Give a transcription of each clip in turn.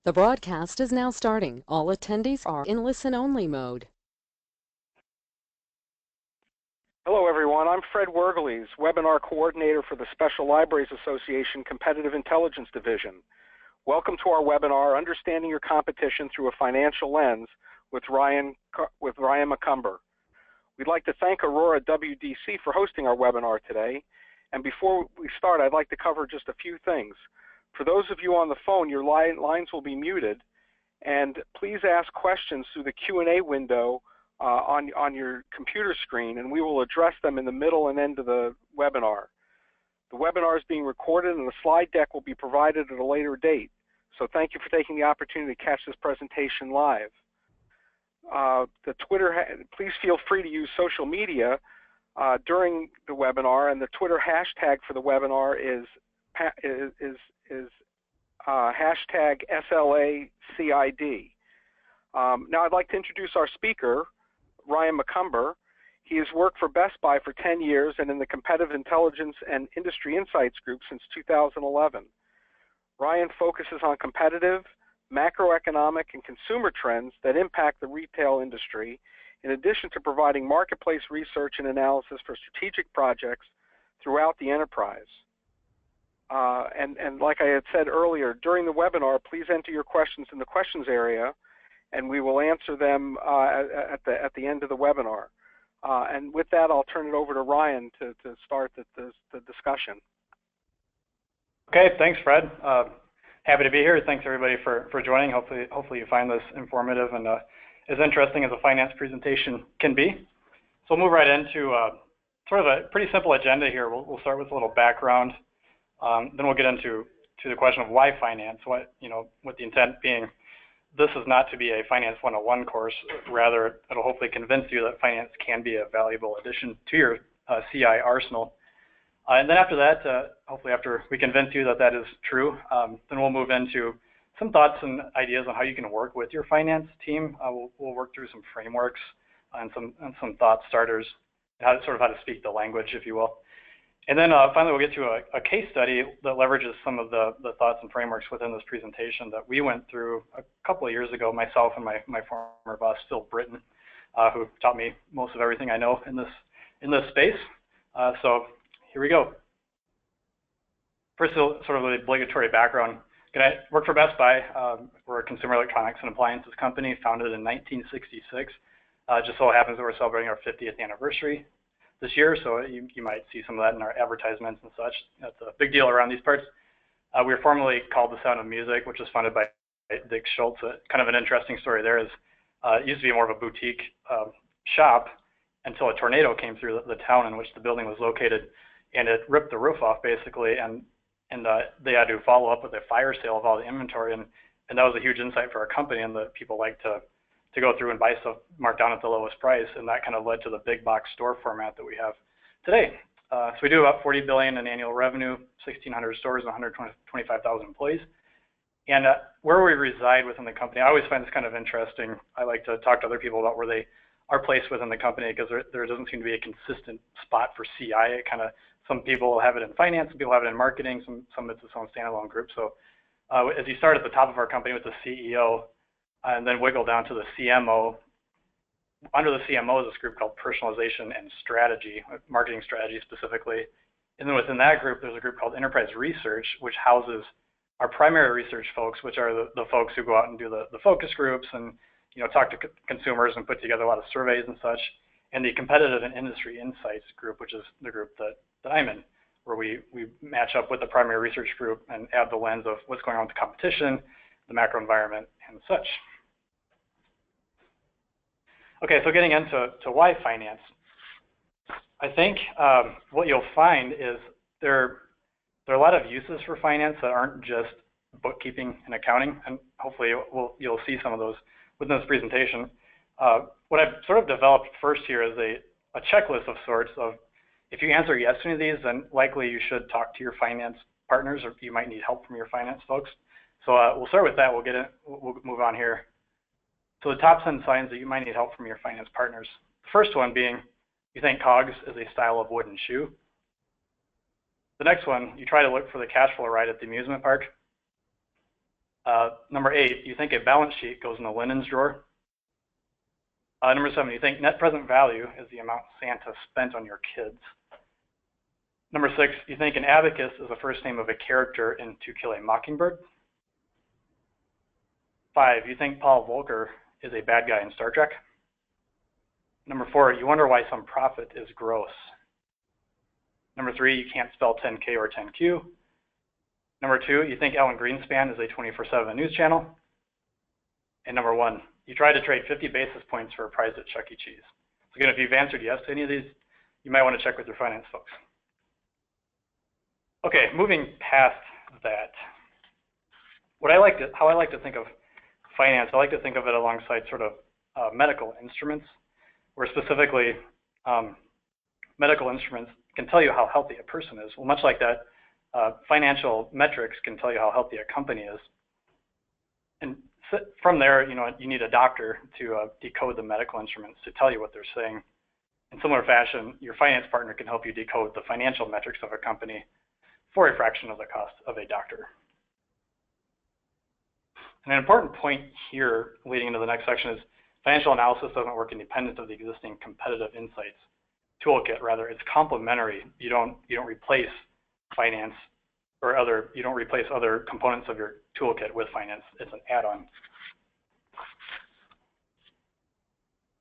The broadcast is now starting. All attendees are in listen-only mode. Hello, everyone. I'm Fred Wergeles, Webinar Coordinator for the Special Libraries Association Competitive Intelligence Division. Welcome to our webinar, Understanding Your Competition Through a Financial Lens with Ryan McCumber. We'd like to thank Aurora WDC for hosting our webinar today. And before we start, I'd like to cover just a few things. For those of you on the phone, your lines will be muted, and please ask questions through the Q&A window on your computer screen, and we will address them in the middle and end of the webinar. The webinar is being recorded, and the slide deck will be provided at a later date. So thank you for taking the opportunity to catch this presentation live. Please feel free to use social media during the webinar, and the Twitter hashtag for the webinar is hashtag SLACID. Now I'd like to introduce our speaker, Ryan McCumber. He has worked for Best Buy for 10 years and in the Competitive Intelligence and Industry Insights Group since 2011. Ryan focuses on competitive, macroeconomic, and consumer trends that impact the retail industry, in addition to providing marketplace research and analysis for strategic projects throughout the enterprise. And like I had said earlier, during the webinar, please enter your questions in the questions area, and we will answer them at the end of the webinar. And with that, I'll turn it over to Ryan to start the discussion. Okay, thanks, Fred. Happy to be here. Thanks everybody for joining. Hopefully you find this informative and as interesting as a finance presentation can be. So we'll move right into sort of a pretty simple agenda here. We'll start with a little background. Then we'll get into the question of why finance, with the intent being this is not to be a Finance 101 course, rather it'll hopefully convince you that finance can be a valuable addition to your CI arsenal. And then after that, hopefully after we convince you that that is true, then we'll move into some thoughts and ideas on how you can work with your finance team. We'll work through some frameworks and some thought starters, how to speak the language, if you will. And then finally, we'll get to a case study that leverages some of the thoughts and frameworks within this presentation that we went through a couple of years ago, myself and my former boss, Phil Britton, who taught me most of everything I know in this space. So here we go. First, sort of the obligatory background. I work for Best Buy. We're a consumer electronics and appliances company founded in 1966. Just so happens that we're celebrating our 50th anniversary this year, so you might see some of that in our advertisements and such. That's a big deal around these parts. We were formerly called The Sound of Music, which was funded by Dick Schultz. Kind of an interesting story there is it used to be more of a boutique shop until a tornado came through the town in which the building was located, and it ripped the roof off basically, and they had to follow up with a fire sale of all the inventory, and that was a huge insight for our company, and that people like to go through and buy stuff marked down at the lowest price, and that kind of led to the big box store format that we have today. So we do about $40 billion in annual revenue, 1,600 stores, and 125,000 employees. And where we reside within the company, I always find this kind of interesting. I like to talk to other people about where they are placed within the company, because there doesn't seem to be a consistent spot for CI. Some people have it in finance, some people have it in marketing, some it's its own standalone group. So as you start at the top of our company with the CEO, and then wiggle down to the CMO. Under the CMO is this group called Personalization and Strategy, marketing strategy specifically. And then within that group, there's a group called Enterprise Research, which houses our primary research folks, which are the folks who go out and do the focus groups and talk to consumers and put together a lot of surveys and such. And the Competitive and Industry Insights group, which is the group that I'm in, where we match up with the primary research group and add the lens of what's going on with the competition, the macro environment, and such. Okay, so getting into why finance. I think what you'll find is there are a lot of uses for finance that aren't just bookkeeping and accounting, and hopefully you'll see some of those within this presentation. What I've sort of developed first here is a checklist of sorts of, if you answer yes to any of these, then likely you should talk to your finance partners, or you might need help from your finance folks. So we'll start with that. We'll move on here. So the top 10 signs that you might need help from your finance partners. The first one being, you think COGS is a style of wooden shoe. The next one, you try to look for the cash flow ride at the amusement park. Number 8, you think a balance sheet goes in the linens drawer. Number 7, you think net present value is the amount Santa spent on your kids. Number 6, you think an abacus is the first name of a character in To Kill a Mockingbird. 5, you think Paul Volcker is a bad guy in Star Trek. Number 4, you wonder why some profit is gross. Number 3, you can't spell 10K or 10Q. Number 2, you think Alan Greenspan is a 24/7 news channel. And number 1, you try to trade 50 basis points for a prize at Chuck E. Cheese. So again, if you've answered yes to any of these, you might want to check with your finance folks. Okay, moving past that, how I like to think of finance, I like to think of it alongside sort of medical instruments, where specifically medical instruments can tell you how healthy a person is. Well, much like that, financial metrics can tell you how healthy a company is. And from there, you need a doctor to decode the medical instruments to tell you what they're saying. In similar fashion, your finance partner can help you decode the financial metrics of a company for a fraction of the cost of a doctor. And an important point here leading into the next section is financial analysis doesn't work independent of the existing competitive insights toolkit. Rather, it's complementary. You don't replace finance or you don't replace other components of your toolkit with finance. It's an add-on.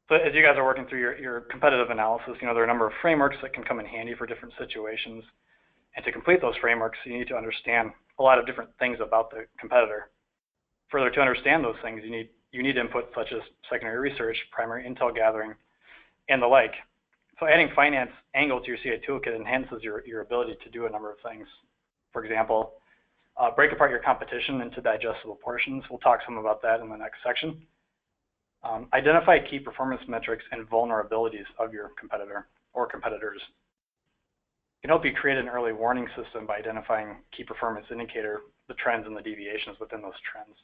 So as you guys are working through your competitive analysis, there are a number of frameworks that can come in handy for different situations. And to complete those frameworks, you need to understand a lot of different things about the competitor. Further, to understand those things, you need input such as secondary research, primary intel gathering, and the like. So adding finance angle to your CA toolkit enhances your ability to do a number of things. For example, break apart your competition into digestible portions. We'll talk some about that in the next section. Identify key performance metrics and vulnerabilities of your competitor or competitors. It can help you create an early warning system by identifying key performance indicator, the trends and the deviations within those trends.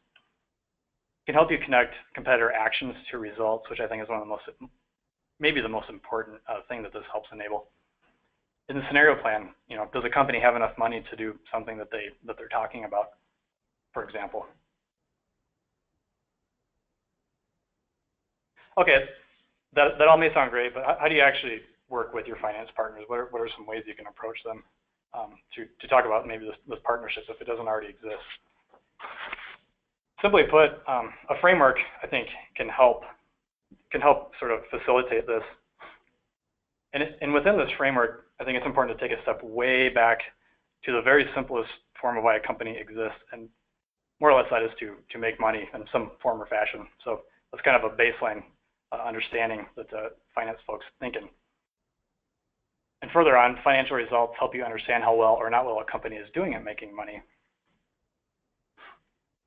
It can help you connect competitor actions to results, which I think is one of the maybe the most important thing that this helps enable. In the scenario plan, does a company have enough money to do something that they're talking about, for example? Okay, that all may sound great, but how do you actually work with your finance partners? What are some ways you can approach them to talk about maybe this partnership if it doesn't already exist? Simply put, a framework, I think, can help sort of facilitate this. And within this framework, I think it's important to take a step way back to the very simplest form of why a company exists, and more or less that is to make money in some form or fashion. So that's kind of a baseline understanding that the finance folks thinking. And further on, financial results help you understand how well or not well a company is doing at making money.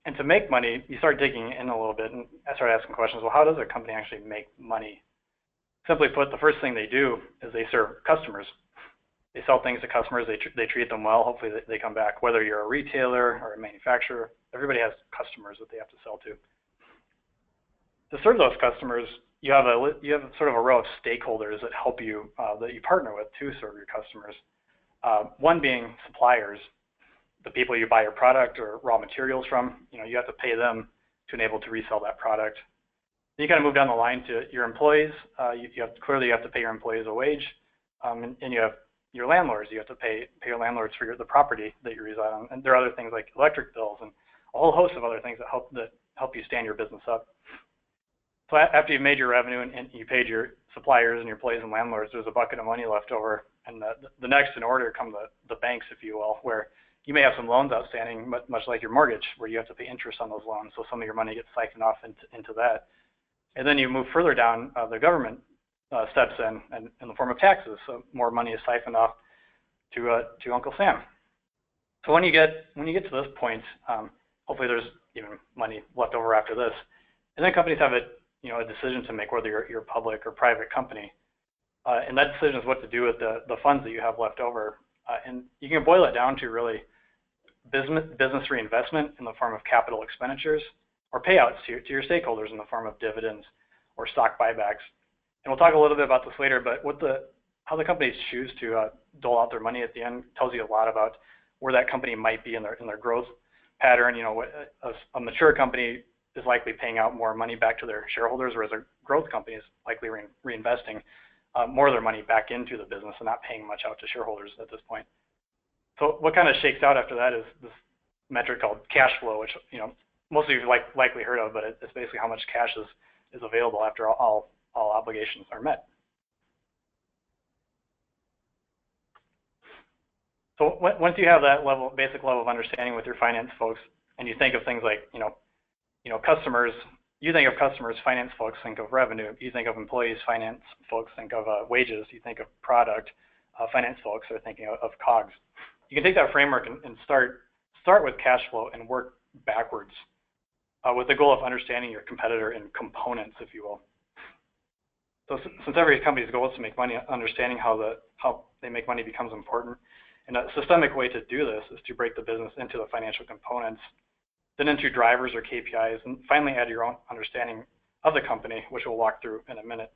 And to make money, you start digging in a little bit and I start asking questions, well, how does a company actually make money? Simply put, the first thing they do is they serve customers. They sell things to customers, they treat them well, hopefully they come back. Whether you're a retailer or a manufacturer, everybody has customers that they have to sell to. To serve those customers, you have sort of a row of stakeholders that help you, that you partner with to serve your customers. One being suppliers, the people you buy your product or raw materials from. You have to pay them to enable to resell that product. Then you kind of move down the line to your employees. Clearly you have to pay your employees a wage, and you have your landlords. You have to pay your landlords for the property that you reside on. And there are other things like electric bills and a whole host of other things that help you stand your business up. So after you've made your revenue and you paid your suppliers and your employees and landlords, there's a bucket of money left over. And the next in order come the banks, if you will, where you may have some loans outstanding, much like your mortgage, where you have to pay interest on those loans. So some of your money gets siphoned off into that. And then you move further down, the government steps in the form of taxes. So more money is siphoned off to Uncle Sam. So when you get to this point, hopefully there's even money left over after this. And then companies have a decision to make, whether you're a public or private company. And that decision is what to do with the funds that you have left over. And you can boil it down to really business reinvestment in the form of capital expenditures, or payouts to your stakeholders in the form of dividends or stock buybacks. And we'll talk a little bit about this later, but how the companies choose to dole out their money at the end tells you a lot about where that company might be in their growth pattern. A mature company is likely paying out more money back to their shareholders, whereas a growth company is likely reinvesting more of their money back into the business and not paying much out to shareholders at this point. So what kind of shakes out after that is this metric called cash flow, which most of you likely heard of, but it's basically how much cash is available after all obligations are met. So once you have that basic level of understanding with your finance folks, and you think of things like customers, you think of customers, finance folks think of revenue. You think of employees, finance folks think of wages. You think of product, finance folks are thinking of COGS. You can take that framework and start with cash flow and work backwards with the goal of understanding your competitor in components, if you will. So since every company's goal is to make money, understanding how they make money becomes important. And a systemic way to do this is to break the business into the financial components, then into drivers or KPIs, and finally add your own understanding of the company, which we'll walk through in a minute.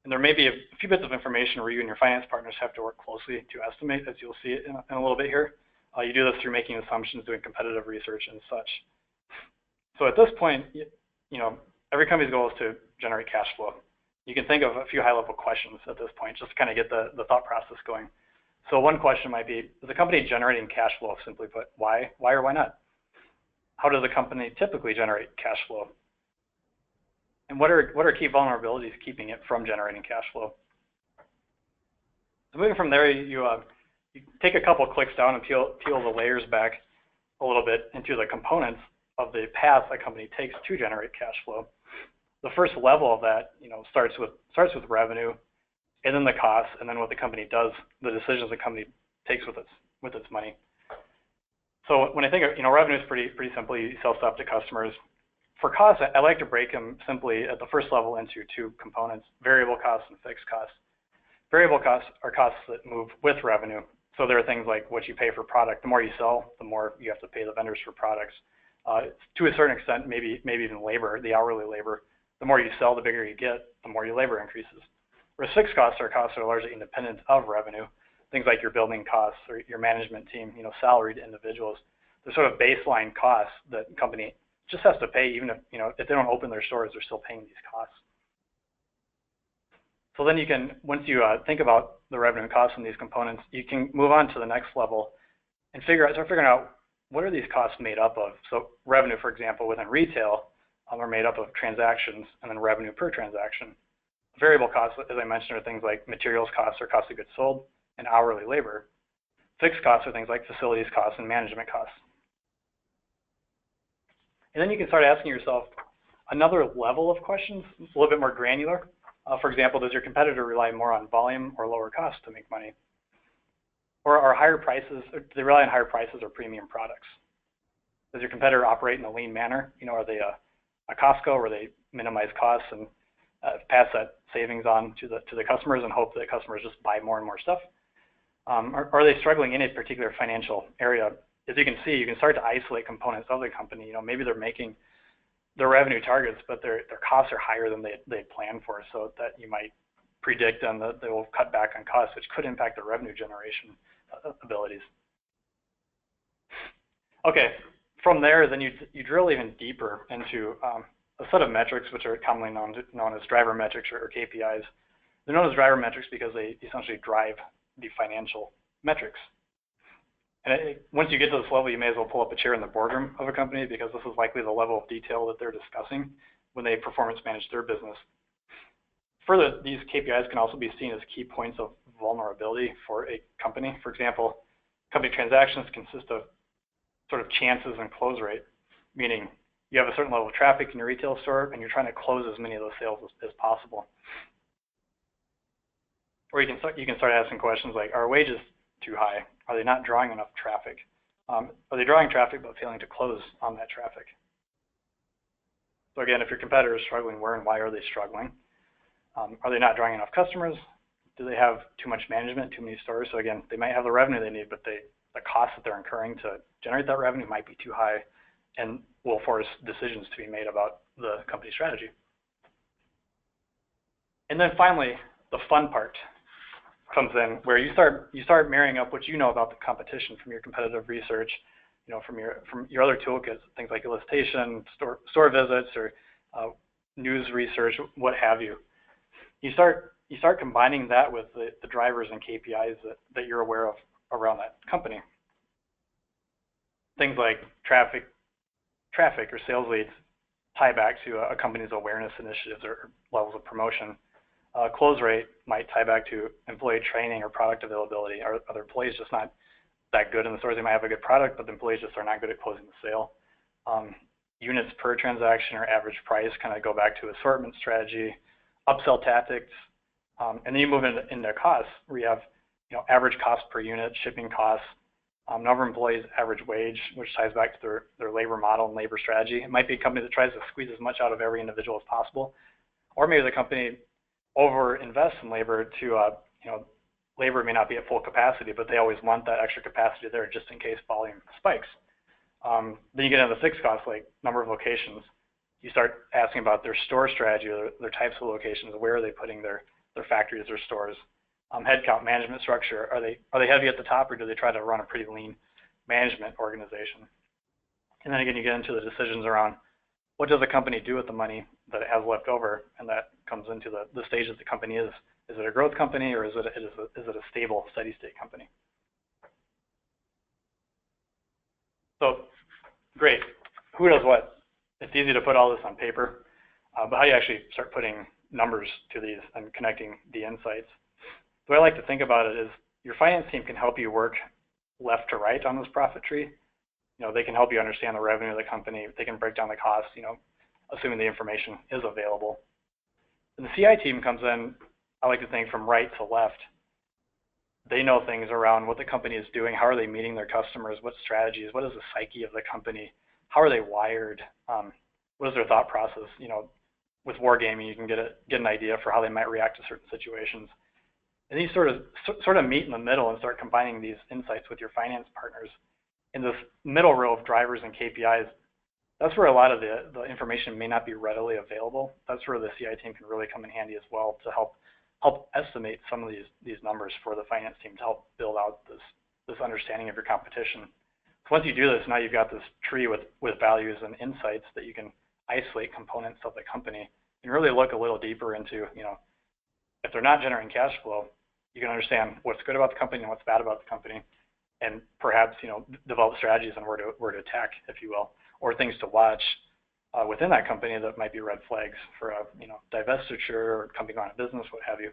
And there may be a few bits of information where you and your finance partners have to work closely to estimate, as you'll see in a little bit here. You do this through making assumptions, doing competitive research, and such. So at this point, every company's goal is to generate cash flow. You can think of a few high-level questions at this point, just to kind of get the thought process going. So one question might be, is the company generating cash flow? Simply put, why or why not? How does a company typically generate cash flow? And what are key vulnerabilities keeping it from generating cash flow? So moving from there, you take a couple clicks down and peel the layers back a little bit into the components of the path a company takes to generate cash flow. The first level of that, starts with revenue, and then the costs, and then what the company does, the decisions the company takes with its money. So when I think of, revenue is pretty simple. You sell stuff to customers. For costs, I like to break them simply at the first level into two components: variable costs and fixed costs. Variable costs are costs that move with revenue. So there are things like what you pay for product. The more you sell, the more you have to pay the vendors for products. To a certain extent, maybe even labor, the hourly labor. The more you sell, the bigger you get, the more your labor increases. Whereas fixed costs are costs that are largely independent of revenue. Things like your building costs or your management team, salaried individuals. They're sort of baseline costs that a company just has to pay, even if, if they don't open their stores, they're still paying these costs. So then you can, once you think about the revenue and costs in these components, you can move on to the next level and start figuring out what are these costs made up of. So revenue, for example, within retail are made up of transactions and then revenue per transaction. Variable costs, as I mentioned, are things like materials costs or cost of goods sold and hourly labor. Fixed costs are things like facilities costs and management costs. And then you can start asking yourself another level of questions, a little bit more granular. For example, does your competitor rely more on volume or lower costs to make money? Or do they rely on higher prices or premium products? Does your competitor operate in a lean manner? Are they a Costco where they minimize costs and pass that savings on to the customers and hope that customers just buy more and more stuff? Are they struggling in a particular financial area? As you can see, you can start to isolate components of the company. Maybe they're making their revenue targets, but their costs are higher than they planned for, so that you might predict them that they will cut back on costs, which could impact their revenue generation abilities. Okay, from there, then you drill even deeper into a set of metrics, which are commonly known as driver metrics or KPIs. They're known as driver metrics because they essentially drive the financial metrics. And once you get to this level, you may as well pull up a chair in the boardroom of a company, because this is likely the level of detail that they're discussing when they performance manage their business. Further, these KPIs can also be seen as key points of vulnerability for a company. For example, company transactions consist of sort of chances and close rate, meaning you have a certain level of traffic in your retail store and you're trying to close as many of those sales as possible. Or you can start asking questions like, are wages too high? Are they not drawing enough traffic? Are they drawing traffic but failing to close on that traffic? So again, if your competitor is struggling, where and why are they struggling? Are they not drawing enough customers? Do they have too much management, too many stores? So again, they might have the revenue they need, but the costs that they're incurring to generate that revenue might be too high and will force decisions to be made about the company strategy. And then finally, the fun part comes in, where you start marrying up what you know about the competition from your competitive research from your other toolkits, things like elicitation, store visits, or news research, what have you. You start combining that with the drivers and KPIs that you're aware of around that company. Things like traffic or sales leads tie back to a company's awareness initiatives or levels of promotion. Close rate might tie back to employee training or product availability. Are the employees just not that good in the stores? They might have a good product, but the employees just are not good at closing the sale. Units per transaction or average price kind of go back to assortment strategy, upsell tactics, and then you move into costs where you have average cost per unit, shipping costs, number of employees, average wage, which ties back to their labor model and labor strategy. It might be a company that tries to squeeze as much out of every individual as possible, or maybe the company over-invests in labor to labor may not be at full capacity, but they always want that extra capacity there just in case volume spikes. Then you get into the fixed costs like number of locations. You start asking about their store strategy or their types of locations. Where are they putting their factories or stores? Headcount management structure. Are they heavy at the top, or do they try to run a pretty lean management organization? And then again, you get into the decisions around what does a company do with the money that it has left over, and that comes into the stage that the company is. Is it a growth company, or is it a stable, steady state company? So, great. Who does what? It's easy to put all this on paper, but how do you actually start putting numbers to these and connecting the insights? The way I like to think about it is your finance team can help you work left to right on this profit tree. They can help you understand the revenue of the company. They can break down the costs, assuming the information is available. And the CI team comes in, I like to think, from right to left. They know things around what the company is doing. How are they meeting their customers? What strategies? What is the psyche of the company? How are they wired? What is their thought process? With wargaming, you can get an idea for how they might react to certain situations. And these sort of meet in the middle and start combining these insights with your finance partners. In this middle row of drivers and KPIs, that's where a lot of the information may not be readily available. That's where the CI team can really come in handy as well to help estimate some of these numbers for the finance team to help build out this understanding of your competition. So once you do this, now you've got this tree with values and insights that you can isolate components of the company and really look a little deeper into, if they're not generating cash flow, you can understand what's good about the company and what's bad about the company, and perhaps develop strategies on where to attack, if you will, or things to watch within that company that might be red flags for a divestiture or company going out of business, what have you.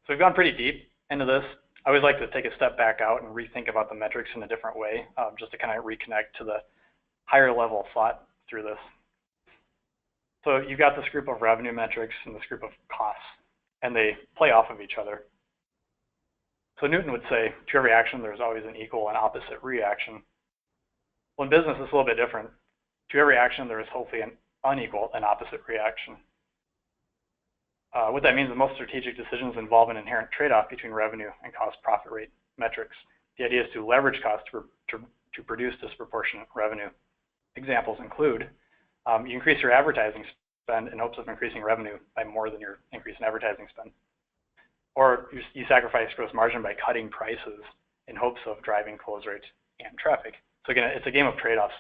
So we've gone pretty deep into this. I always like to take a step back out and rethink about the metrics in a different way, just to kind of reconnect to the higher level thought through this. So you've got this group of revenue metrics and this group of costs, and they play off of each other. So Newton would say, to every action, there's always an equal and opposite reaction. Well, in business, it's a little bit different. To every action, there is hopefully an unequal and opposite reaction. What that means is most strategic decisions involve an inherent trade-off between revenue and cost-profit rate metrics. The idea is to leverage costs to produce disproportionate revenue. Examples include, you increase your advertising spend in hopes of increasing revenue by more than your increase in advertising spend. Or you sacrifice gross margin by cutting prices in hopes of driving close rates and traffic. So again, it's a game of trade-offs.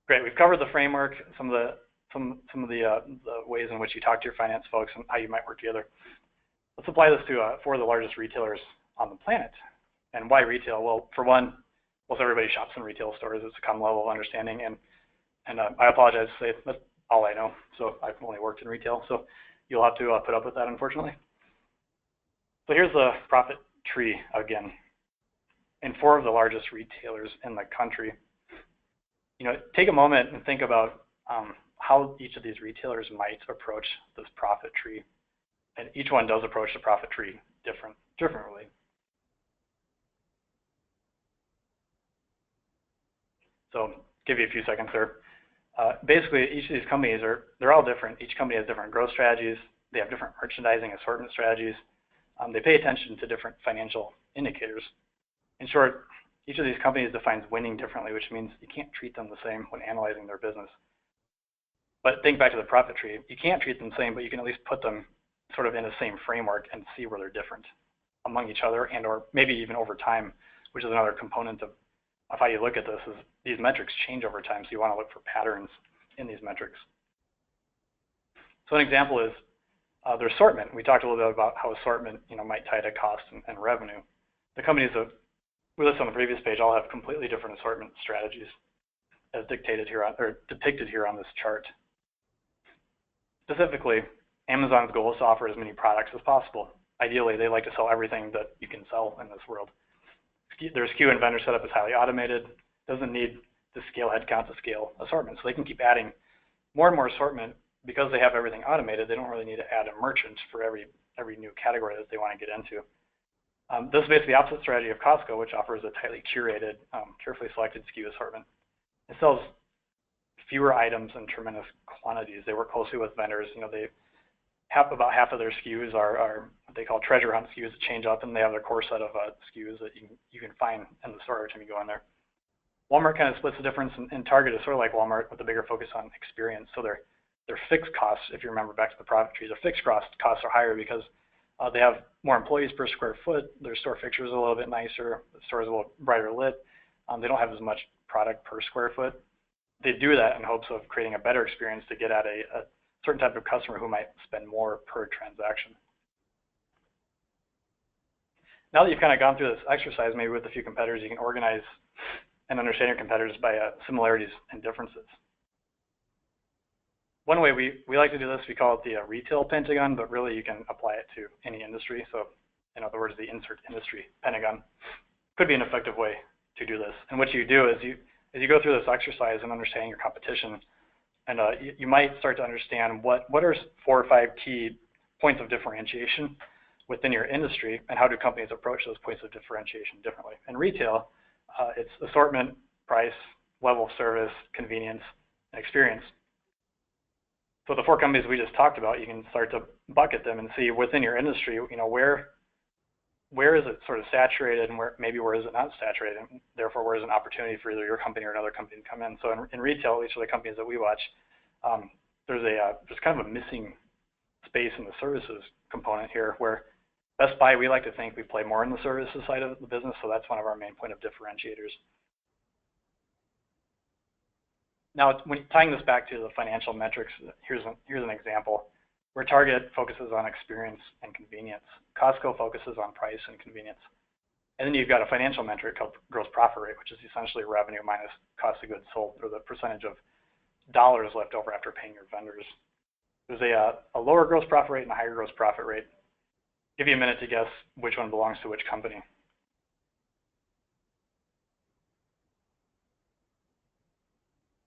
Great, we've covered the framework, some of the ways in which you talk to your finance folks and how you might work together. Let's apply this to 4 of the largest retailers on the planet. And why retail? Well, for one, most everybody shops in retail stores. It's a common level of understanding, and I apologize to say that's all I know. So I've only worked in retail, so you'll have to put up with that, unfortunately. So here's the profit tree again. In 4 of the largest retailers in the country, take a moment and think about how each of these retailers might approach this profit tree. And each one does approach the profit tree differently. So give you a few seconds there. Basically, each of these companies they're all different. Each company has different growth strategies. They have different merchandising assortment strategies. They pay attention to different financial indicators. In short, each of these companies defines winning differently, which means you can't treat them the same when analyzing their business. But think back to the profit tree. You can't treat them the same, but you can at least put them sort of in the same framework and see where they're different. among each other and or maybe even over time, which is another component of how you look at this, is these metrics change over time, so you want to look for patterns in these metrics. So an example is their assortment. We talked a little bit about how assortment might tie to cost and revenue. The companies that we listed on the previous page all have completely different assortment strategies as depicted here on this chart. Specifically, Amazon's goal is to offer as many products as possible. Ideally, they like to sell everything that you can sell in this world. Their SKU and vendor setup is highly automated, doesn't need to scale headcount to scale assortment. So they can keep adding more and more assortment because they have everything automated. They don't really need to add a merchant for every new category that they want to get into. This is basically the opposite strategy of Costco, which offers a tightly curated, carefully selected SKU assortment. It sells fewer items in tremendous quantities. They work closely with vendors. They have about half of their SKUs are what they call treasure hunt SKUs that change up, and they have their core set of SKUs that you can find in the store every time you go in there. Walmart kind of splits the difference, and Target is sort of like Walmart with a bigger focus on experience. So their fixed costs, if you remember back to the profit tree, their fixed costs are higher because they have more employees per square foot. Their store fixtures are a little bit nicer. The store is a little brighter lit. They don't have as much product per square foot. They do that in hopes of creating a better experience to get at a certain type of customer who might spend more per transaction. Now that you've kind of gone through this exercise, maybe with a few competitors, you can organize and understand your competitors by similarities and differences. One way we like to do this, we call it the retail pentagon, but really you can apply it to any industry. So in other words, the insert industry pentagon could be an effective way to do this. And what you do is as you go through this exercise and understanding your competition, and you might start to understand what are 4 or 5 key points of differentiation within your industry, and how do companies approach those points of differentiation differently. In retail, it's assortment, price, level of service, convenience, and experience. So the 4 companies we just talked about, you can start to bucket them and see within your industry, where is it sort of saturated, and where is it not saturated, and therefore where is an opportunity for either your company or another company to come in. So in retail, at least for the companies that we watch, there's kind of a missing space in the services component here, where Best Buy, we like to think we play more in the services side of the business, so that's one of our main point of differentiators. Now, when tying this back to the financial metrics, here's an example where Target focuses on experience and convenience. Costco focuses on price and convenience. And then you've got a financial metric called gross profit rate, which is essentially revenue minus cost of goods sold, or the percentage of dollars left over after paying your vendors. There's a lower gross profit rate and a higher gross profit rate. Give you a minute to guess which one belongs to which company.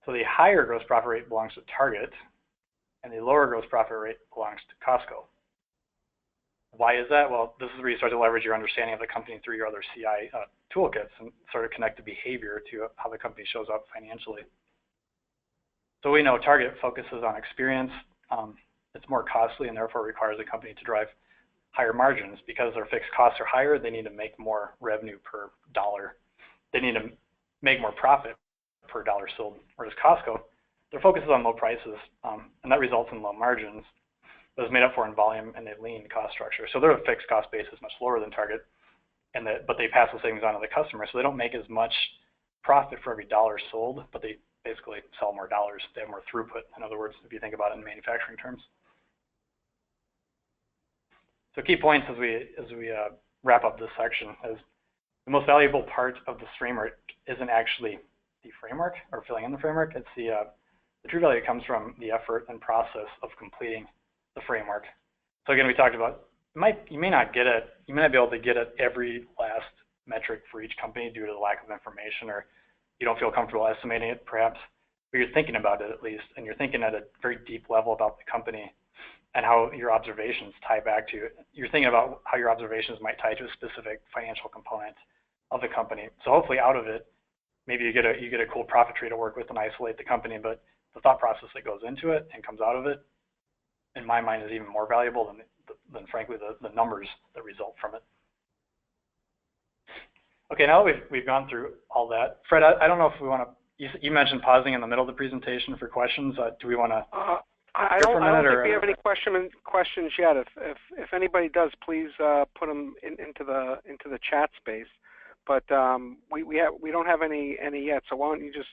So the higher gross profit rate belongs to Target, and the lower gross profit rate belongs to Costco. Why is that? Well, this is where you start to leverage your understanding of the company through your other CI toolkits and sort of connect the behavior to how the company shows up financially. So we know Target focuses on experience. It's more costly and therefore requires the company to drive higher margins. Because their fixed costs are higher, they need to make more revenue per dollar. They need to make more profit per dollar sold. Whereas Costco, their focus is on low prices, and that results in low margins, but is made up for in volume and a lean cost structure. So their fixed cost base is much lower than Target, but they pass the savings on to the customer, so they don't make as much profit for every dollar sold, but they basically sell more dollars. They have more throughput, in other words, if you think about it in manufacturing terms. So key points as we wrap up this section is the most valuable part of this framework isn't actually the framework or filling in the framework. It's the true value comes from the effort and process of completing the framework. So again, we talked about you may not get it. You may not be able to get at every last metric for each company due to the lack of information, or you don't feel comfortable estimating it, perhaps. But you're thinking about it at least, and you're thinking at a very deep level about the company and how your observations tie back to it. You're thinking about how your observations might tie to a specific financial component of the company. So hopefully out of it, maybe you get a cool profit tree to work with and isolate the company, but the thought process that goes into it and comes out of it, in my mind, is even more valuable than frankly the numbers that result from it. Okay, now that we've gone through all that, Fred, I don't know if we want to. You mentioned pausing in the middle of the presentation for questions. Do we want to? I Here for don't a minute, think we have any questions yet. If anybody does, please put them into the chat space. But we don't have any yet. So why don't you just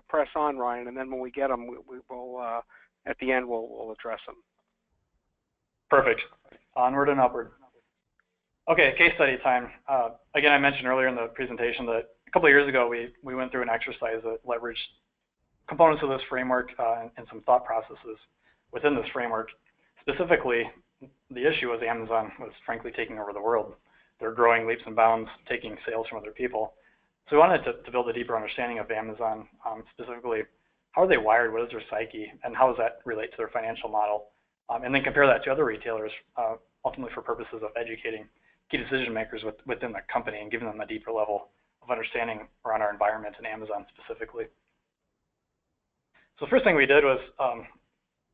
press on, Ryan, and then when we get them, we will at the end we'll address them. Perfect. Onward and upward. Okay, case study time. Again, I mentioned earlier in the presentation that a couple of years ago we went through an exercise that leveraged components of this framework and some thought processes within this framework. Specifically, the issue was Amazon was frankly taking over the world. They're growing leaps and bounds, taking sales from other people. So we wanted to build a deeper understanding of Amazon, specifically how are they wired, what is their psyche, and how does that relate to their financial model, and then compare that to other retailers, ultimately for purposes of educating key decision makers within the company and giving them a deeper level of understanding around our environment and Amazon specifically. So the first thing we did was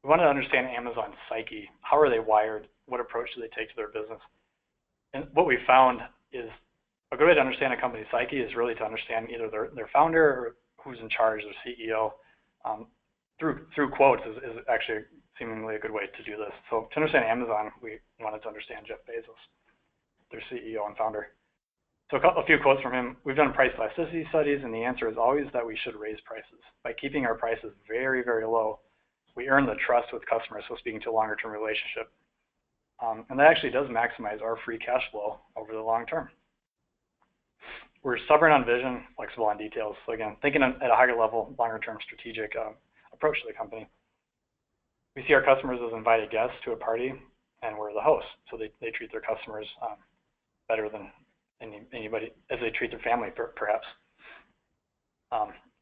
we wanted to understand Amazon's psyche. How are they wired? What approach do they take to their business? And what we found is a good way to understand a company's psyche is really to understand either their founder or who's in charge, their CEO. Through quotes is actually seemingly a good way to do this. So to understand Amazon, we wanted to understand Jeff Bezos, their CEO and founder. So a few quotes from him. We've done price elasticity studies, and the answer is always that we should raise prices. By keeping our prices very, very low, we earn the trust with customers, so speaking to a longer-term relationship. And that actually does maximize our free cash flow over the long term. We're stubborn on vision, flexible on details. So again, thinking at a higher level, longer-term strategic approach to the company. We see our customers as invited guests to a party, and we're the host. So they treat their customers better than anybody, as they treat their family, perhaps.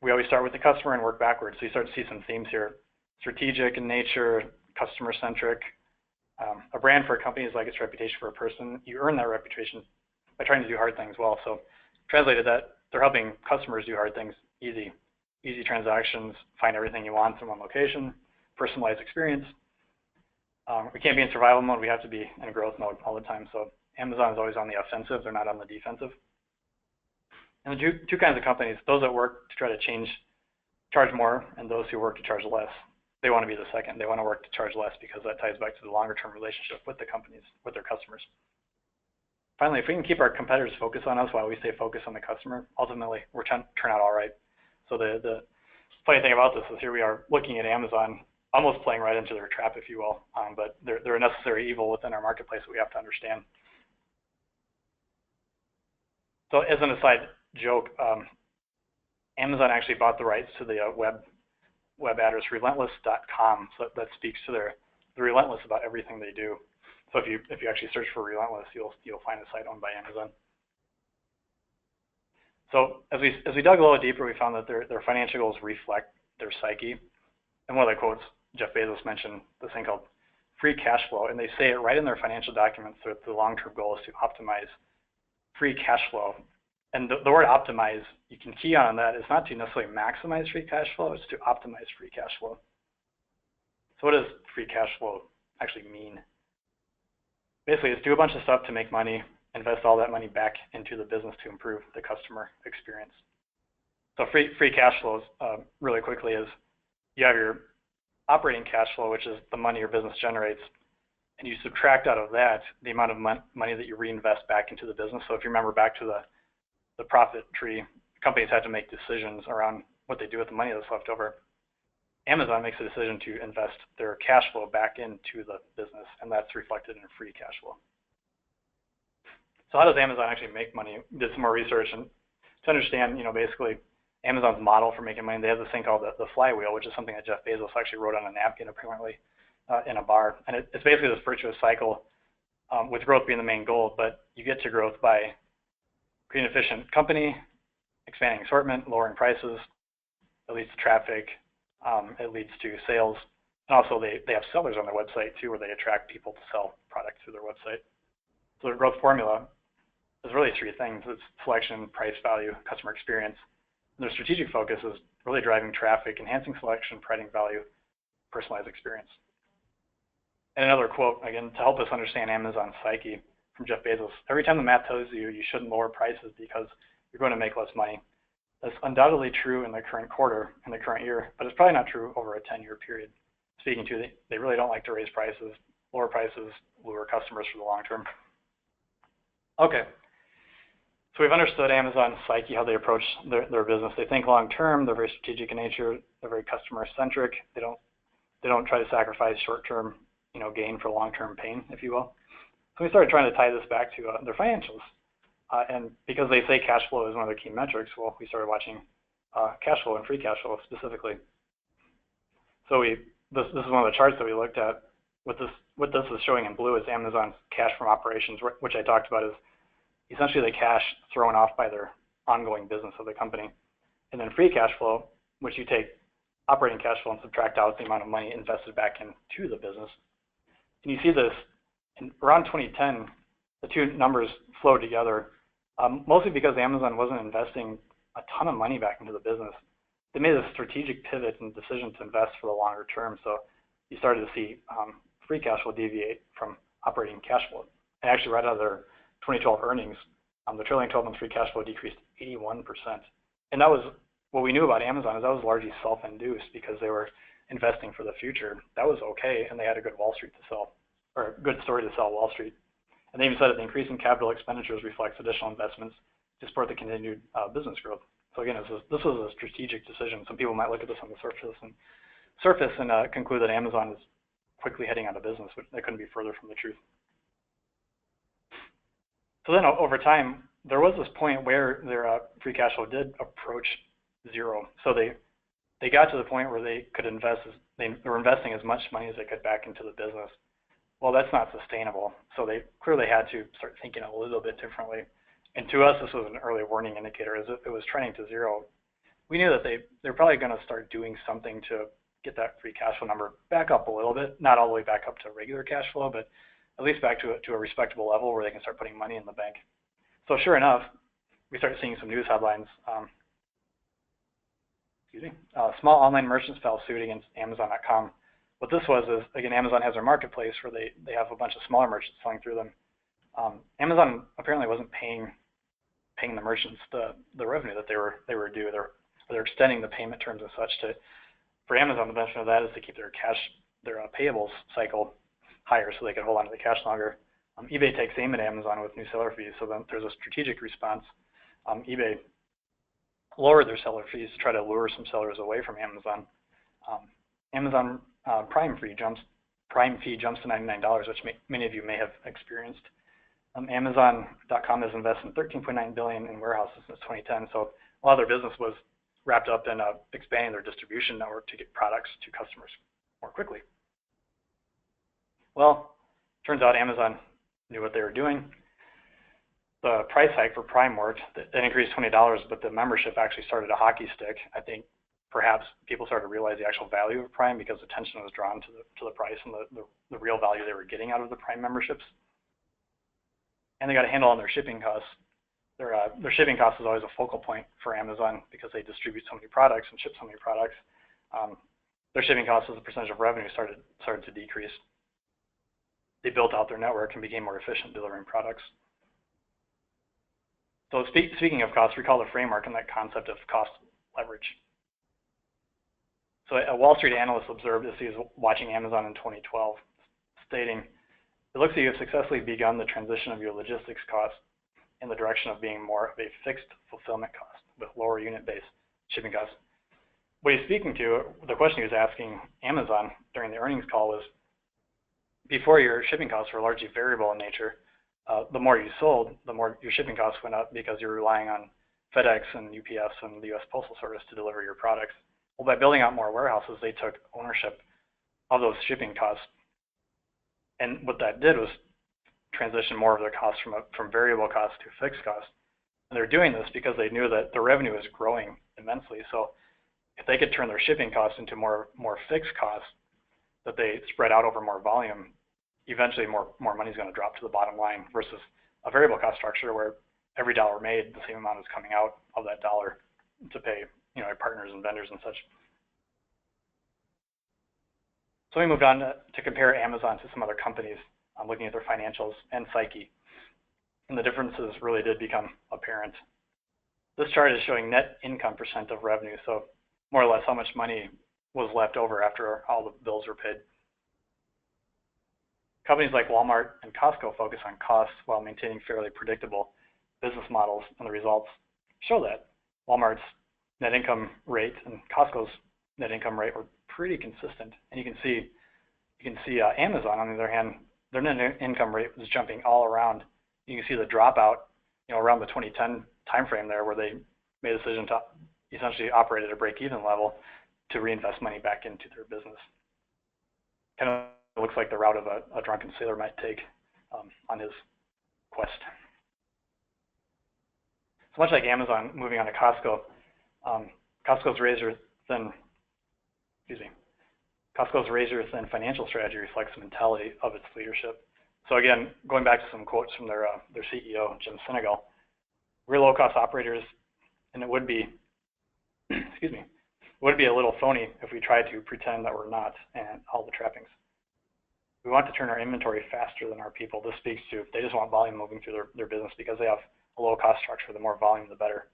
We always start with the customer and work backwards. So you start to see some themes here. Strategic in nature, customer-centric. A brand for a company is like its reputation for a person. You earn that reputation by trying to do hard things well. So translated that, they're helping customers do hard things easy. Easy transactions, find everything you want in one location, personalized experience. We can't be in survival mode. We have to be in growth mode all the time. So Amazon is always on the offensive. They're not on the defensive. And the two kinds of companies, those that work to try to charge more, and those who work to charge less. They want to be the second. They want to work to charge less because that ties back to the longer-term relationship with the companies, with their customers. Finally, if we can keep our competitors focused on us while we stay focused on the customer, ultimately we're turn out all right. So the funny thing about this is here we are looking at Amazon, almost playing right into their trap, if you will, but they're a necessary evil within our marketplace that we have to understand. So as an aside joke, Amazon actually bought the rights to the web address relentless.com, so that speaks to they're relentless about everything they do. So if you actually search for Relentless, you'll find a site owned by Amazon. So as we dug a little deeper, we found that their financial goals reflect their psyche. And one of the quotes, Jeff Bezos mentioned this thing called free cash flow, and they say it right in their financial documents that the long-term goal is to optimize free cash flow. And the word optimize, you can key on that. It's not to necessarily maximize free cash flow, it's to optimize free cash flow. So what does free cash flow actually mean? Basically, it's do a bunch of stuff to make money, invest all that money back into the business to improve the customer experience. So free cash flows, really quickly, is you have your operating cash flow, which is the money your business generates, and you subtract out of that the amount of money that you reinvest back into the business. So if you remember back to the profit tree, companies had to make decisions around what they do with the money that's left over. Amazon makes a decision to invest their cash flow back into the business, and that's reflected in free cash flow. So how does Amazon actually make money? Did some more research, and to understand, basically Amazon's model for making money, they have this thing called the FLYWHEEL, which is something that Jeff Bezos actually wrote on a napkin, apparently, in a bar. And it's basically this virtuous cycle, with growth being the main goal, but you get to growth by creating an efficient company, expanding assortment, lowering prices. It leads to traffic. It leads to sales. And also they have sellers on their website too, where they attract people to sell products through their website. So their growth formula is really three things. It's selection, price, value, customer experience. And their strategic focus is really driving traffic, enhancing selection, providing value, personalized experience. And another quote, again, to help us understand Amazon's psyche, from Jeff Bezos. Every time the math tells you shouldn't lower prices because you're going to make less money, that's undoubtedly true in the current quarter, in the current year, but it's probably not true over a 10-year period. speaking to, they really don't like to raise prices. Lower prices lure customers for the long term. Okay, so we've understood Amazon's psyche, how they approach their business. They think long term. They're very strategic in nature. They're very customer centric. They don't try to sacrifice short term, gain for long term pain, if you will. So we started trying to tie this back to their financials, and because they say cash flow is one of their key metrics, well, we started watching cash flow and free cash flow specifically. So this is one of the charts that we looked at. What this is showing in blue is Amazon's cash from operations, which I talked about is essentially the cash thrown off by their ongoing business of the company. And then free cash flow, which you take operating cash flow and subtract out the amount of money invested back into the business. And you see this around 2010, the two numbers flowed together, mostly because Amazon wasn't investing a ton of money back into the business. They made a strategic pivot and decision to invest for the longer term. So you started to see free cash flow deviate from operating cash flow. And actually, right out of their 2012 earnings, the trailing 12-month free cash flow decreased 81%. And that was what we knew about Amazon, is that was largely self-induced because they were investing for the future. That was okay, and they had a good Wall Street to sell, or a good story to sell Wall Street. And they even said that the increase in capital expenditures reflects additional investments to support the continued business growth. So again, this was a strategic decision. Some people might look at this on the surface and conclude that Amazon is quickly heading out of business, but that couldn't be further from the truth. So then over time, there was this point where their free cash flow did approach zero. So they got to the point where they could invest, they were investing as much money as they could back into the business. Well, that's not sustainable. So they clearly had to start thinking a little bit differently. And to us, this was an early warning indicator. As it was trending to zero, we knew that they're probably going to start doing something to get that free cash flow number back up a little bit, not all the way back up to regular cash flow, but at least back to a respectable level where they can start putting money in the bank. So sure enough, we started seeing some news headlines. Small online merchants filed suit against Amazon.com. What this was is, again, Amazon has their marketplace where they have a bunch of smaller merchants selling through them. Amazon apparently wasn't paying the merchants the revenue that they were due. They're extending the payment terms and such for Amazon. The benefit of that is to keep their payables cycle higher so they can hold on to the cash longer. eBay takes aim at Amazon with new seller fees, so then there's a strategic response. eBay lowered their seller fees to try to lure some sellers away from Amazon. Amazon Prime fee jumps to $99, which many of you may have experienced. Amazon.com has invested $13.9 billion in warehouses since 2010, so a lot of their business was wrapped up in expanding their distribution network to get products to customers more quickly. Well, turns out Amazon knew what they were doing. The price hike for Prime worked. That increased $20, but the membership actually started a hockey stick. I think perhaps people started to realize the actual value of Prime because attention was drawn to the price and the real value they were getting out of the Prime memberships. And they got a handle on their shipping costs. Their shipping cost is always a focal point for Amazon because they distribute so many products and ship so many products. Their shipping costs as a percentage of revenue started to decrease. They built out their network and became more efficient delivering products. So speaking of cost, recall the framework and that concept of cost leverage. So a Wall Street analyst observed as he was watching Amazon in 2012, stating, "It looks like you have successfully begun the transition of your logistics costs in the direction of being more of a fixed fulfillment cost with lower unit-based shipping costs." What he's speaking to, the question he was asking Amazon during the earnings call was, before your shipping costs were largely variable in nature, the more you sold, the more your shipping costs went up because you're relying on FedEx and UPS and the U.S. Postal Service to deliver your products. Well, by building out more warehouses, they took ownership of those shipping costs. And what that did was transition more of their costs from variable costs to fixed costs. And they're doing this because they knew that the revenue is growing immensely. So if they could turn their shipping costs into more fixed costs that they spread out over more volume, eventually more money is going to drop to the bottom line versus a variable cost structure where every dollar made, the same amount is coming out of that dollar to pay your partners and vendors and such. So we moved on to compare Amazon to some other companies, looking at their financials and psyche. And the differences really did become apparent. This chart is showing net income percent of revenue, so more or less how much money was left over after all the bills were paid. Companies like Walmart and Costco focus on costs while maintaining fairly predictable business models, and the results show that. Walmart's net income rate and Costco's net income rate were pretty consistent, and you can see Amazon, on the other hand, their net income rate was jumping all around. You can see the dropout, around the 2010 timeframe there, where they made a decision to essentially operate at a break-even level to reinvest money back into their business. Kind of looks like the route of a drunken sailor might take on his quest. So much like Amazon moving on to Costco, Costco's razor-thin financial strategy reflects the mentality of its leadership. So again, going back to some quotes from their CEO, Jim Sinegal, we're low-cost operators, and it would be, it would be a little phony if we tried to pretend that we're not, and all the trappings. We want to turn our inventory faster than our people. This speaks to, they just want volume moving through their business because they have a low cost structure. The more volume, the better.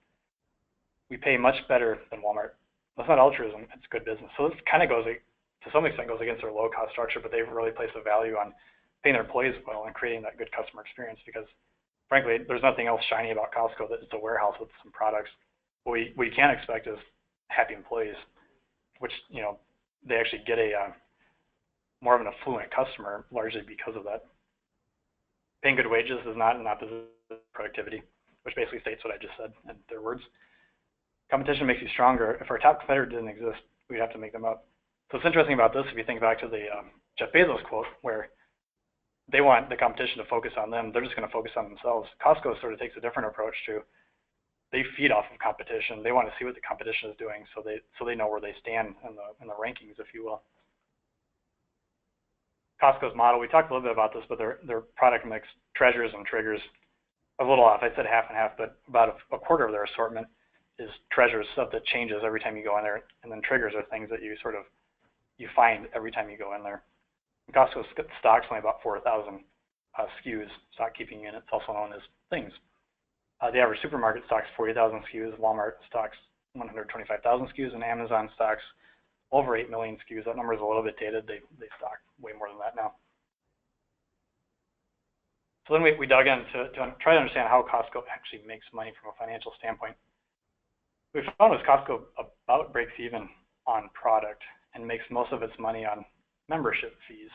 We pay much better than Walmart. That's not altruism, it's good business. So this kind of goes, to some extent, goes against their low cost structure, but they've really placed a value on paying their employees well and creating that good customer experience because, frankly, there's nothing else shiny about Costco that it's a warehouse with some products. What we can expect is happy employees, which, they actually get a more of an affluent customer largely because of that. Paying good wages is not an opposite of productivity, which basically states what I just said in their words. Competition makes you stronger. If our top competitor didn't exist, we'd have to make them up. So what's interesting about this, if you think back to the Jeff Bezos quote, where they want the competition to focus on them, they're just going to focus on themselves. Costco sort of takes a different approach to, they feed off of competition. They want to see what the competition is doing, so they know where they stand in the rankings, if you will. Costco's model, we talked a little bit about this, but their product mix, treasures and triggers, a little off. I said half and half, but about a quarter of their assortment is treasures, stuff that changes every time you go in there, and then triggers are things that you find every time you go in there. Costco stocks only about 4,000 SKUs, stock keeping units, also known as things. The average supermarket stocks 40,000 SKUs, Walmart stocks 125,000 SKUs, and Amazon stocks over 8 million SKUs. That number is a little bit dated. They stock way more than that now. So then we dug in to try to understand how Costco actually makes money from a financial standpoint. We found was Costco about breaks even on product and makes most of its money on membership fees.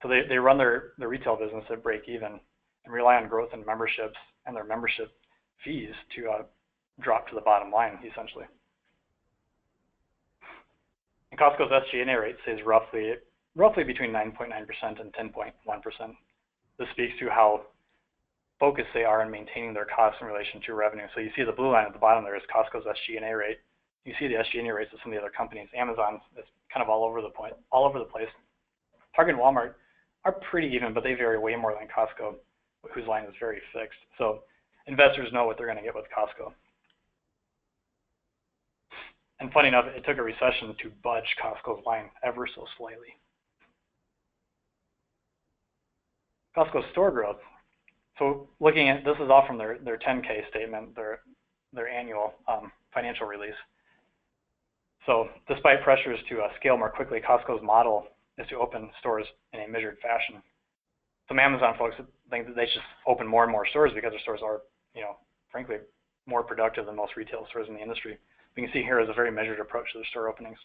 So they run their retail business at break even and rely on growth in memberships and their membership fees to drop to the bottom line, essentially. And Costco's SG&A rate stays roughly between 9.9% and 10.1%. This speaks to how focused they are in maintaining their costs in relation to revenue. So you see the blue line at the bottom there is Costco's SG&A rate. You see the SG&A rates of some of the other companies. Amazon is kind of all over the place. Target and Walmart are pretty even, but they vary way more than Costco, whose line is very fixed. So investors know what they're going to get with Costco. And funny enough, it took a recession to budge Costco's line ever so slightly. Costco's store growth. So looking at, this is all from their 10K statement, their annual financial release. So despite pressures to scale more quickly, Costco's model is to open stores in a measured fashion. Some Amazon folks think that they should open more and more stores because their stores are, frankly, more productive than most retail stores in the industry. You can see here is a very measured approach to their store openings.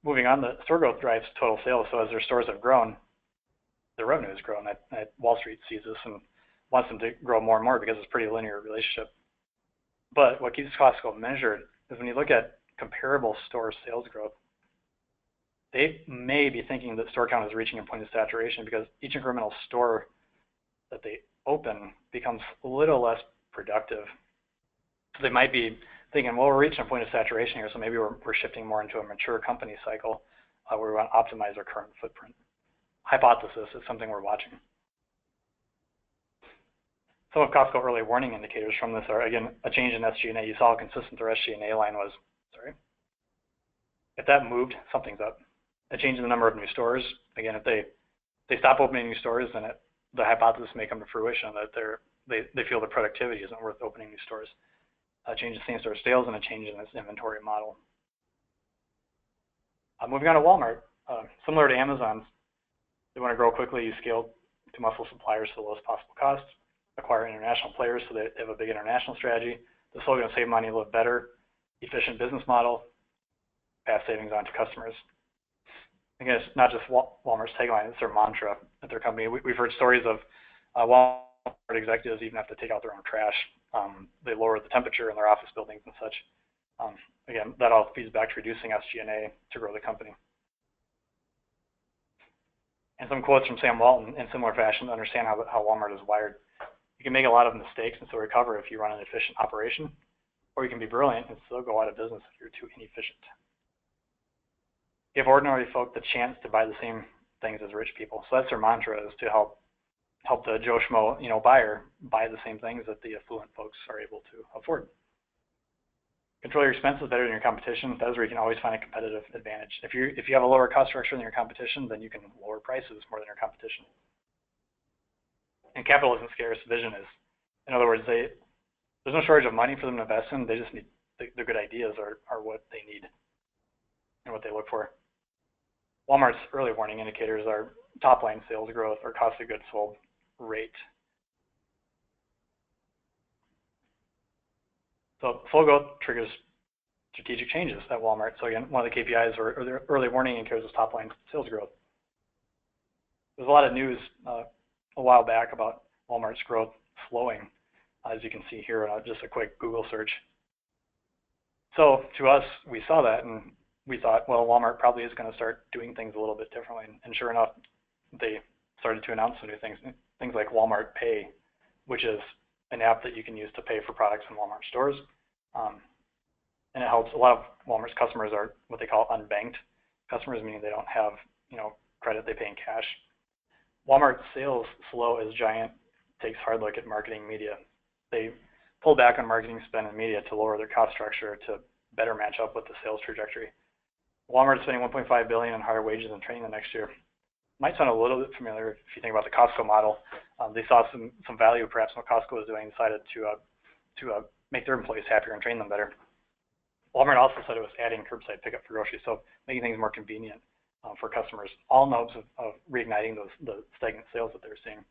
Moving on, the store growth drives total sales. So as their stores have grown, their revenue has grown. Wall Street sees this and wants them to grow more and more because it's a pretty linear relationship. But what keeps Costco measured is when you look at comparable store sales growth, they may be thinking that store count is reaching a point of saturation because each incremental store that they open becomes a little less productive. So they might be thinking, well, we're reaching a point of saturation here, so maybe we're shifting more into a mature company cycle where we want to optimize our current footprint. Hypothesis is something we're watching. Some of Costco early warning indicators from this are, again, a change in SG&A. You saw how consistent their SG&A line was. Sorry. If that moved, something's up. A change in the number of new stores. Again, if they stop opening new stores, then the hypothesis may come to fruition that they feel the productivity isn't worth opening new stores. A change in same-store sales and a change in its inventory model. Moving on to Walmart, similar to Amazon's, they want to grow quickly, use scale to muscle suppliers to the lowest possible cost, acquire international players so they have a big international strategy. They're still going to save money, live better, efficient business model, pass savings on to customers. Again, it's not just Walmart's tagline, it's their mantra at their company. We've heard stories of Walmart executives even have to take out their own trash. They lower the temperature in their office buildings and such. Again, that all feeds back to reducing SG&A to grow the company. And some quotes from Sam Walton in similar fashion to understand how Walmart is wired. You can make a lot of mistakes and still recover if you run an efficient operation, or you can be brilliant and still go out of business if you're too inefficient. Give ordinary folk the chance to buy the same things as rich people. So that's their mantra, is to help the Joe Schmo, buyer buy the same things that the affluent folks are able to afford. Control your expenses better than your competition. That is where you can always find a competitive advantage. If you have a lower cost structure than your competition, then you can lower prices more than your competition. And capital isn't scarce, vision is. In other words, there's no shortage of money for them to invest in. They just need the good ideas are what they need and what they look for. Walmart's early warning indicators are top line sales growth or cost of goods sold rate. So slow growth triggers strategic changes at Walmart. So again, one of the KPIs or the early warning indicators is top line sales growth. There's a lot of news a while back about Walmart's growth slowing, as you can see here, just a quick Google search. So to us, we saw that and we thought, well, Walmart probably is going to start doing things a little bit differently. And sure enough, they started to announce some new things like Walmart Pay, which is an app that you can use to pay for products in Walmart stores. And it helps. A lot of Walmart's customers are what they call unbanked customers, meaning they don't have credit, they pay in cash. Walmart's sales slow as Giant takes a hard look at marketing media. They pull back on marketing spend and media to lower their cost structure to better match up with the sales trajectory. Walmart is spending $1.5 billion on higher wages and training the next year. Might sound a little bit familiar if you think about the Costco model. They saw some value perhaps in what Costco was doing, decided to make their employees happier and train them better. Walmart also said it was adding curbside pickup for groceries, so making things more convenient for customers, all in hopes of reigniting the stagnant sales that they're seeing.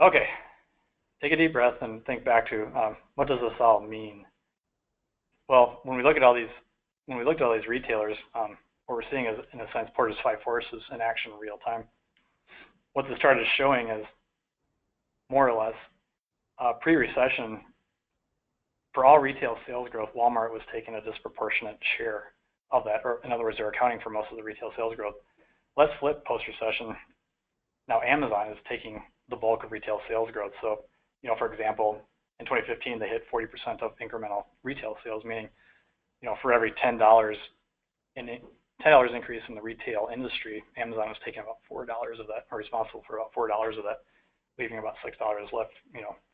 Okay, take a deep breath and think back to what does this all mean? Well, when we looked at all these retailers, what we're seeing is, in a sense, Porter's five forces in action in real time. What this chart is showing is, more or less, pre-recession, for all retail sales growth, Walmart was taking a disproportionate share of that, or in other words, they're accounting for most of the retail sales growth. Let's flip post-recession. Now Amazon is taking the bulk of retail sales growth. So, for example, in 2015, they hit 40% of incremental retail sales, meaning, for every $10 increase in the retail industry, Amazon was taking about $4 of that, or responsible for about $4 of that, leaving about $6 left,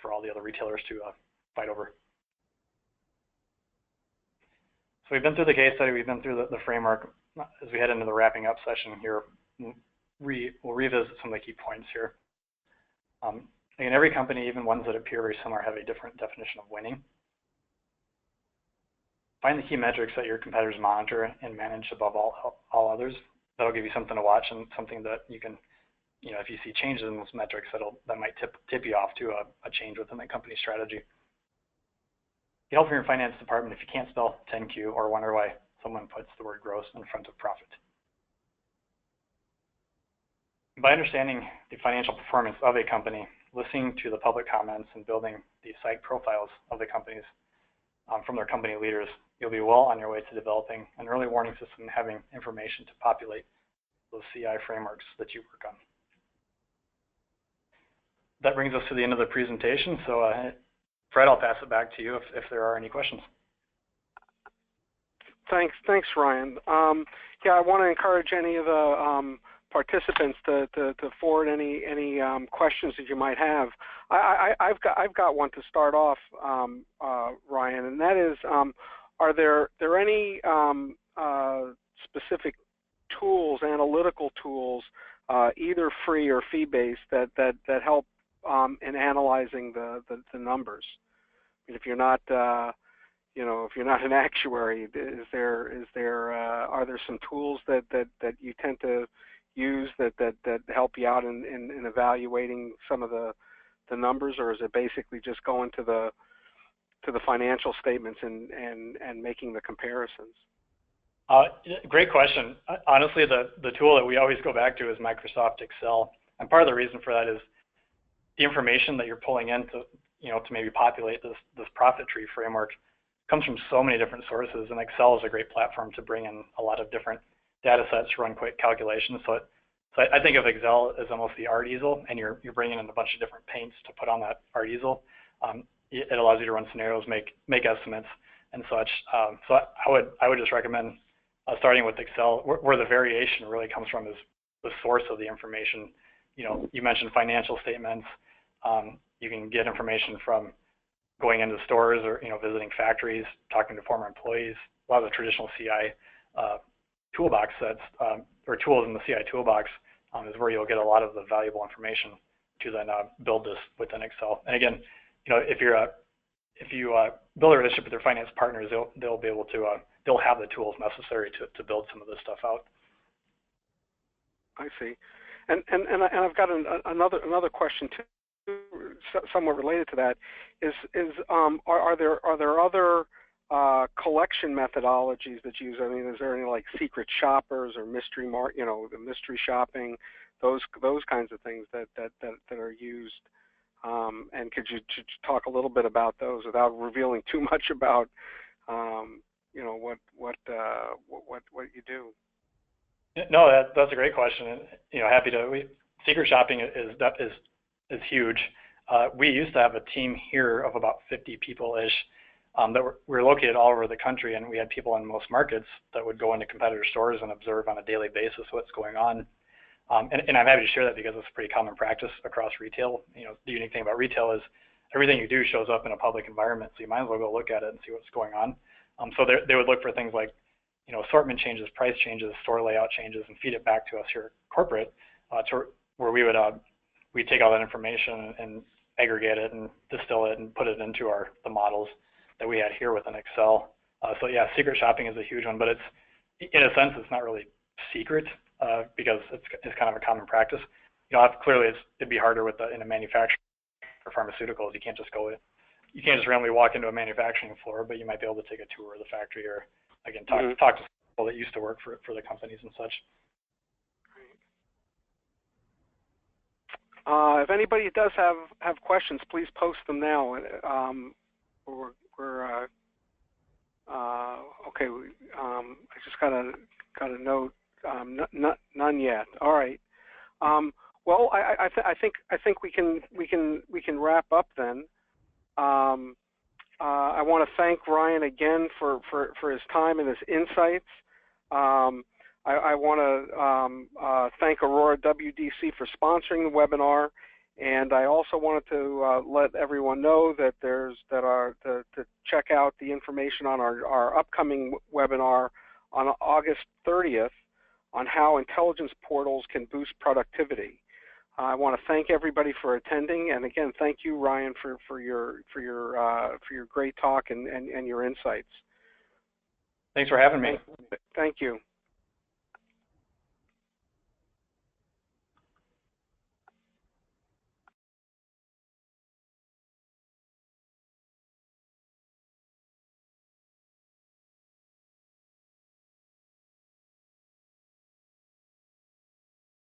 for all the other retailers to fight over. So we've been through the case study, we've been through the framework. As we head into the wrapping up session here, we'll revisit some of the key points here. Again, every company, even ones that appear very similar, have a different definition of winning. Find the key metrics that your competitors monitor and manage above all others. That'll give you something to watch and something that you can, if you see changes in those metrics, that might tip you off to a change within the company strategy. Get help from your finance department if you can't spell 10Q or wonder why someone puts the word gross in front of profit. By understanding the financial performance of a company, listening to the public comments and building the psych profiles of the companies from their company leaders, you'll be well on your way to developing an early warning system and having information to populate those CI frameworks that you work on. That brings us to the end of the presentation. So Fred, I'll pass it back to you if there are any questions. Thanks, Ryan. Yeah, I want to encourage any of the participants to forward any questions that you might have. I've got one to start off, Ryan, and that is, are there any specific tools, analytical tools, either free or fee-based, that help in analyzing the numbers? I mean, if you're not if you're not an actuary, are there some tools that you tend to use that help you out in evaluating some of the numbers, or is it basically just going to the financial statements and making the comparisons? Great question. Honestly, the tool that we always go back to is Microsoft Excel, and part of the reason for that is the information that you're pulling in to maybe populate this profit tree framework comes from so many different sources, and Excel is a great platform to bring in a lot of different data sets, run quick calculations. So I think of Excel as almost the art easel, and you're bringing in a bunch of different paints to put on that art easel. It allows you to run scenarios, make estimates, and such. So I would just recommend starting with Excel, where the variation really comes from is the source of the information. You mentioned financial statements. You can get information from going into stores or visiting factories, talking to former employees. A lot of the traditional CI toolbox sets or tools in the CI toolbox is where you'll get a lot of the valuable information to then build this within Excel. And again, if you build a relationship with your finance partners, they'll be able to they'll have the tools necessary to build some of this stuff out. I see, and I've got another question too, somewhat related to that. Are there other collection methodologies that you use? I mean, is there any like secret shoppers or mystery the mystery shopping, those kinds of things that are used? And could you talk a little bit about those without revealing too much about what you do? No, that's a great question. Happy to. Secret shopping is huge. We used to have a team here of about 50 people-ish that were located all over the country, and we had people in most markets that would go into competitor stores and observe on a daily basis what's going on. And I'm happy to share that because it's a pretty common practice across retail. The unique thing about retail is everything you do shows up in a public environment, so you might as well go look at it and see what's going on. So they would look for things like, assortment changes, price changes, store layout changes, and feed it back to us here at corporate, to where we'd take all that information and aggregate it and distill it and put it into the models that we had here within Excel. So yeah, secret shopping is a huge one, but it's, in a sense, it's not really secret because it's kind of a common practice. Clearly it'd be harder in a manufacturer for pharmaceuticals. You can't just randomly walk into a manufacturing floor, but you might be able to take a tour of the factory or, again, talk to people that used to work for the companies and such. If anybody does have questions, please post them now. Okay. I just got a note. None yet. All right. Well, I think we can wrap up then. I want to thank Ryan again for his time and his insights. I want to thank Aurora WDC for sponsoring the webinar, and I also wanted to let everyone know that to check out the information on our upcoming webinar on August 30th on how intelligence portals can boost productivity. I want to thank everybody for attending, and again, thank you, Ryan, for your great talk and your insights. Thanks for having me. Thank you.